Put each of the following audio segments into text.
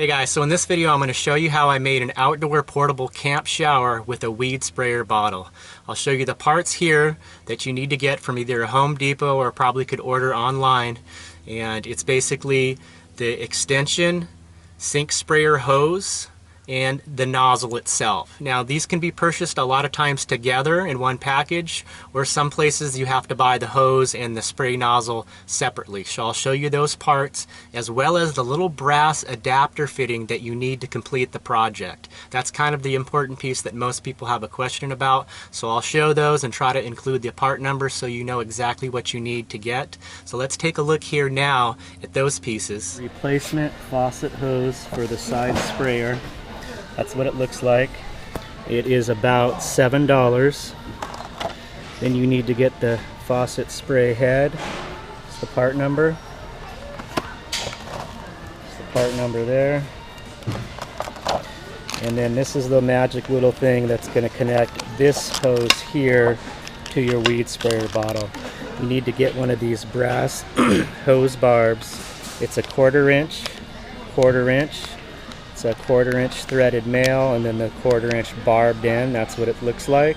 Hey guys, so in this video I'm going to show you how I made an outdoor portable camp shower with a weed sprayer bottle. I'll show you the parts here that you need to get from either a Home Depot or probably could order online. And it's basically the extension, sink sprayer hose, and the nozzle itself. Now these can be purchased a lot of times together in one package, or some places you have to buy the hose and the spray nozzle separately. So I'll show you those parts as well as the little brass adapter fitting that you need to complete the project. That's kind of the important piece that most people have a question about. So I'll show those and try to include the part numbers so you know exactly what you need to get. So let's take a look here now at those pieces. Replacement faucet hose for the side sprayer. That's what it looks like. It is about $7. Then you need to get the faucet spray head. It's the part number. It's the part number there. And then this is the magic little thing that's going to connect this hose here to your weed sprayer bottle. You need to get one of these brass hose barbs. It's a quarter inch. It's a quarter-inch threaded male, and then the quarter-inch barbed end. That's what it looks like.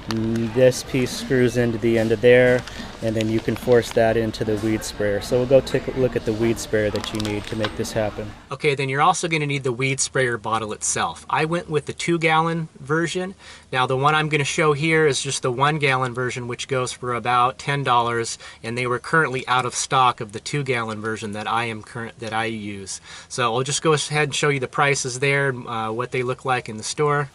And this piece screws into the end of there, and then you can force that into the weed sprayer. So we'll go take a look at the weed sprayer that you need to make this happen. Okay, then you're also going to need the weed sprayer bottle itself. I went with the 2-gallon version. Now the one I'm going to show here is just the 1-gallon version, which goes for about $10, and they were currently out of stock of the 2-gallon version that I use. So I'll just go ahead and show you the prices there, what they look like in the store.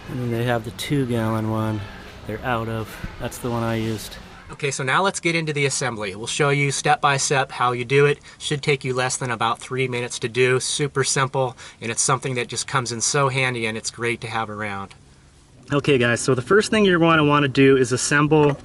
And then they have the 2-gallon one they're out of. That's the one I used. Okay, so now let's get into the assembly. We'll show you step by step how you do it. Should take you less than about 3 minutes to do. Super simple, and it's something that just comes in so handy and it's great to have around. Okay guys, so the first thing you're going to want to do is assemble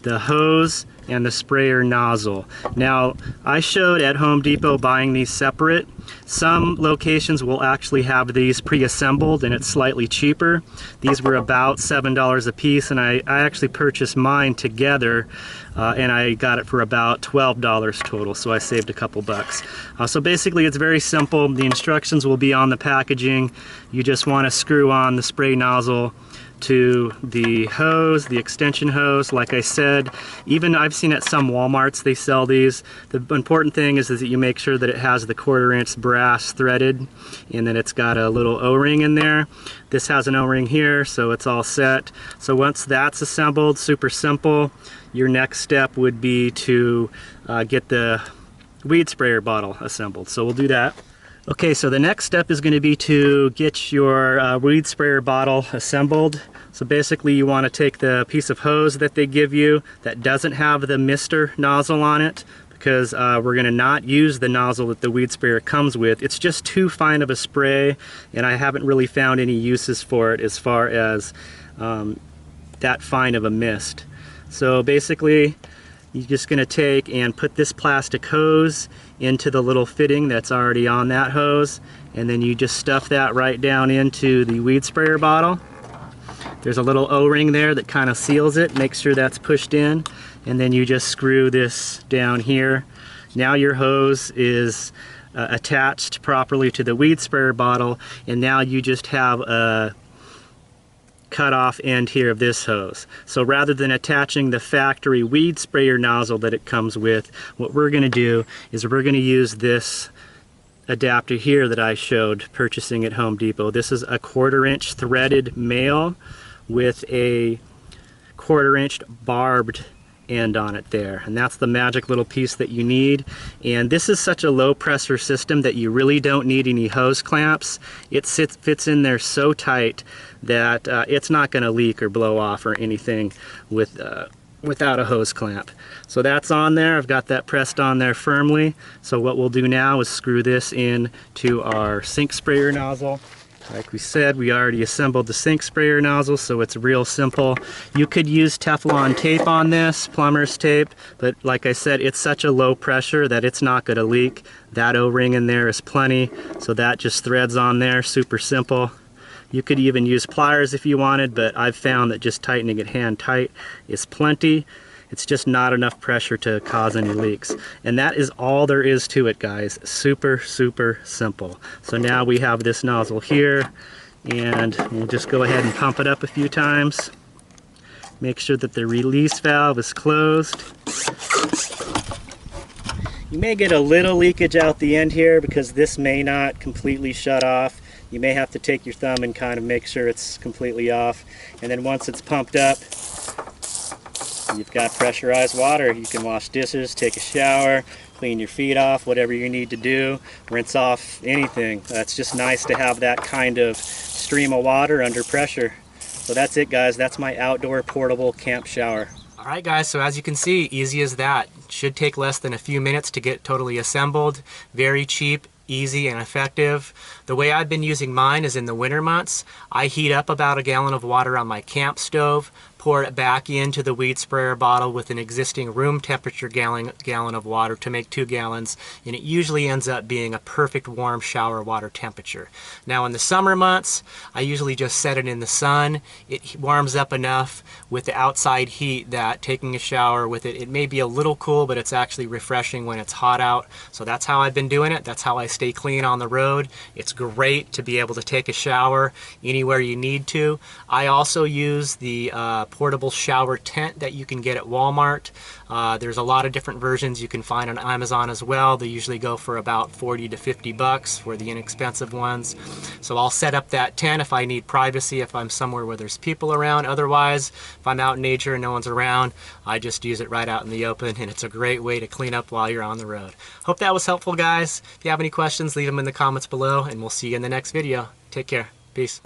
the hose and the sprayer nozzle. Now, I showed at Home Depot buying these separate. Some locations will actually have these pre-assembled and it's slightly cheaper. These were about $7 a piece, and I actually purchased mine together and I got it for about $12 total, so I saved a couple bucks. So basically it's very simple. The instructions will be on the packaging. You just want to screw on the spray nozzle to the hose, the extension hose. Like I said, even I've seen at some Walmarts they sell these. The important thing is that you make sure that it has the quarter-inch brass threaded, and then it's got a little O-ring in there. This has an O-ring here, so it's all set. So once that's assembled, super simple, your next step would be to get the weed sprayer bottle assembled. So we'll do that. Okay, so the next step is going to be to get your weed sprayer bottle assembled. So basically you want to take the piece of hose that they give you that doesn't have the mister nozzle on it, because we're going to not use the nozzle that the weed sprayer comes with. It's just too fine of a spray, and I haven't really found any uses for it as far as that fine of a mist. So basically you're just going to take and put this plastic hose into the little fitting that's already on that hose, and then you just stuff that right down into the weed sprayer bottle. There's a little O-ring there that kind of seals it. Make sure that's pushed in, and then you just screw this down here. Now your hose is attached properly to the weed sprayer bottle, and now you just have a cut off end here of this hose. So rather than attaching the factory weed sprayer nozzle that it comes with, what we're going to do is we're going to use this adapter here that I showed purchasing at Home Depot. This is a quarter-inch threaded male with a quarter-inch barbed end on it there, and that's the magic little piece that you need. And this is such a low pressure system that you really don't need any hose clamps. It fits in there so tight that it's not going to leak or blow off or anything without a hose clamp. So that's on there. I've got that pressed on there firmly. So what we'll do now is screw this in to our sink sprayer nozzle. Like we said, we already assembled the sink sprayer nozzle, so it's real simple. You could use Teflon tape on this, plumber's tape, but like I said, it's such a low pressure that it's not going to leak. That O-ring in there is plenty, so that just threads on there, super simple. You could even use pliers if you wanted, but I've found that just tightening it hand tight is plenty. It's just not enough pressure to cause any leaks. And that is all there is to it, guys. Super, super simple. So now we have this nozzle here, and we'll just go ahead and pump it up a few times. Make sure that the release valve is closed. You may get a little leakage out the end here because this may not completely shut off. You may have to take your thumb and kind of make sure it's completely off. And then once it's pumped up, you've got pressurized water. You can wash dishes, take a shower, clean your feet off, whatever you need to do, rinse off anything. That's just nice to have that kind of stream of water under pressure. So that's it, guys. That's my outdoor portable camp shower. All right, guys, so as you can see, easy as that. Should take less than a few minutes to get totally assembled. Very cheap, easy, and effective. The way I've been using mine is in the winter months. I heat up about a gallon of water on my camp stove, pour it back into the weed sprayer bottle with an existing room temperature gallon of water to make 2 gallons, and it usually ends up being a perfect warm shower water temperature. Now in the summer months, I usually just set it in the sun. It warms up enough with the outside heat that taking a shower with it, it may be a little cool, but it's actually refreshing when it's hot out. So that's how I've been doing it. That's how I stay clean on the road. It's great to be able to take a shower anywhere you need to. I also use the portable shower tent that you can get at Walmart. There's a lot of different versions you can find on Amazon as well. They usually go for about 40 to 50 bucks for the inexpensive ones. So I'll set up that tent if I need privacy, if I'm somewhere where there's people around. Otherwise, if I'm out in nature and no one's around, I just use it right out in the open, and it's a great way to clean up while you're on the road. Hope that was helpful, guys. If you have any questions, leave them in the comments below, and we'll see you in the next video. Take care. Peace.